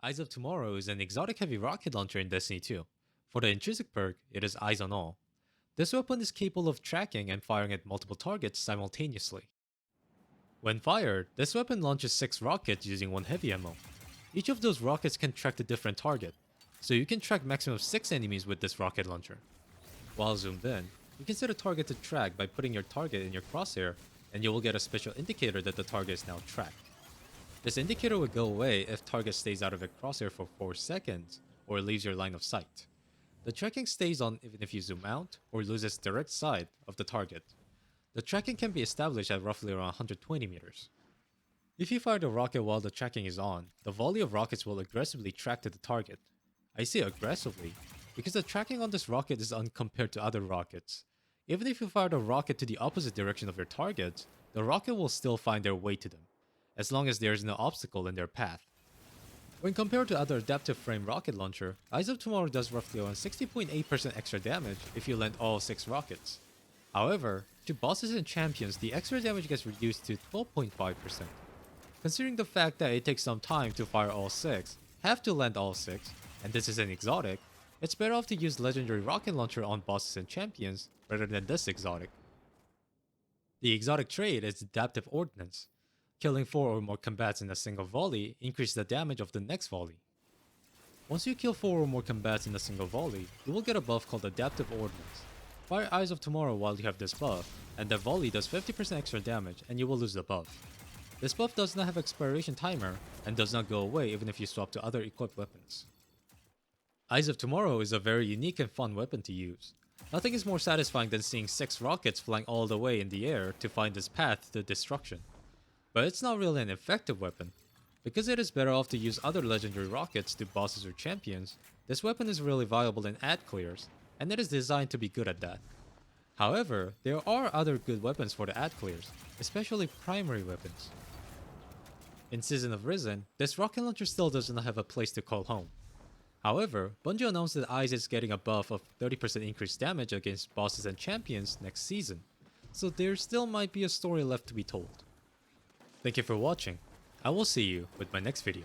Eyes of Tomorrow is an exotic heavy rocket launcher in Destiny 2. For the intrinsic perk, it is Eyes on All. This weapon is capable of tracking and firing at multiple targets simultaneously. When fired, this weapon launches 6 rockets using 1 heavy ammo. Each of those rockets can track a different target, so you can track maximum of 6 enemies with this rocket launcher. While zoomed in, you can set a target to track by putting your target in your crosshair, and you will get a special indicator that the target is now tracked. This indicator will go away if target stays out of your crosshair for 4 seconds, or leaves your line of sight. The tracking stays on even if you zoom out, or loses direct sight of the target. The tracking can be established at roughly around 120 meters. If you fire the rocket while the tracking is on, the volley of rockets will aggressively track to the target. I say aggressively, because the tracking on this rocket is uncompared to other rockets. Even if you fire the rocket to the opposite direction of your target, the rocket will still find their way to them, as long as there is no obstacle in their path. When compared to other adaptive frame rocket launcher, Eyes of Tomorrow does roughly around 60.8% extra damage if you land all 6 rockets. However, to bosses and champions, the extra damage gets reduced to 12.5%. Considering the fact that it takes some time to fire all 6, have to land all 6, and this is an exotic, it's better off to use legendary rocket launcher on bosses and champions rather than this exotic. The exotic trait is Adaptive Ordnance. Killing 4 or more combats in a single volley increases the damage of the next volley. Once you kill 4 or more combats in a single volley, you will get a buff called Adaptive Ordnance. Fire Eyes of Tomorrow while you have this buff, and the volley does 50% extra damage and you will lose the buff. This buff does not have expiration timer, and does not go away even if you swap to other equipped weapons. Eyes of Tomorrow is a very unique and fun weapon to use. Nothing is more satisfying than seeing 6 rockets flying all the way in the air to find this path to destruction. But it's not really an effective weapon. Because it is better off to use other legendary rockets to bosses or champions, this weapon is really viable in ad clears, and it is designed to be good at that. However, there are other good weapons for the ad clears, especially primary weapons. In Season of Risen, this rocket launcher still does not have a place to call home. However, Bungie announced that Eyes is getting a buff of 30% increased damage against bosses and champions next season, so there still might be a story left to be told. Thank you for watching. I will see you with my next video.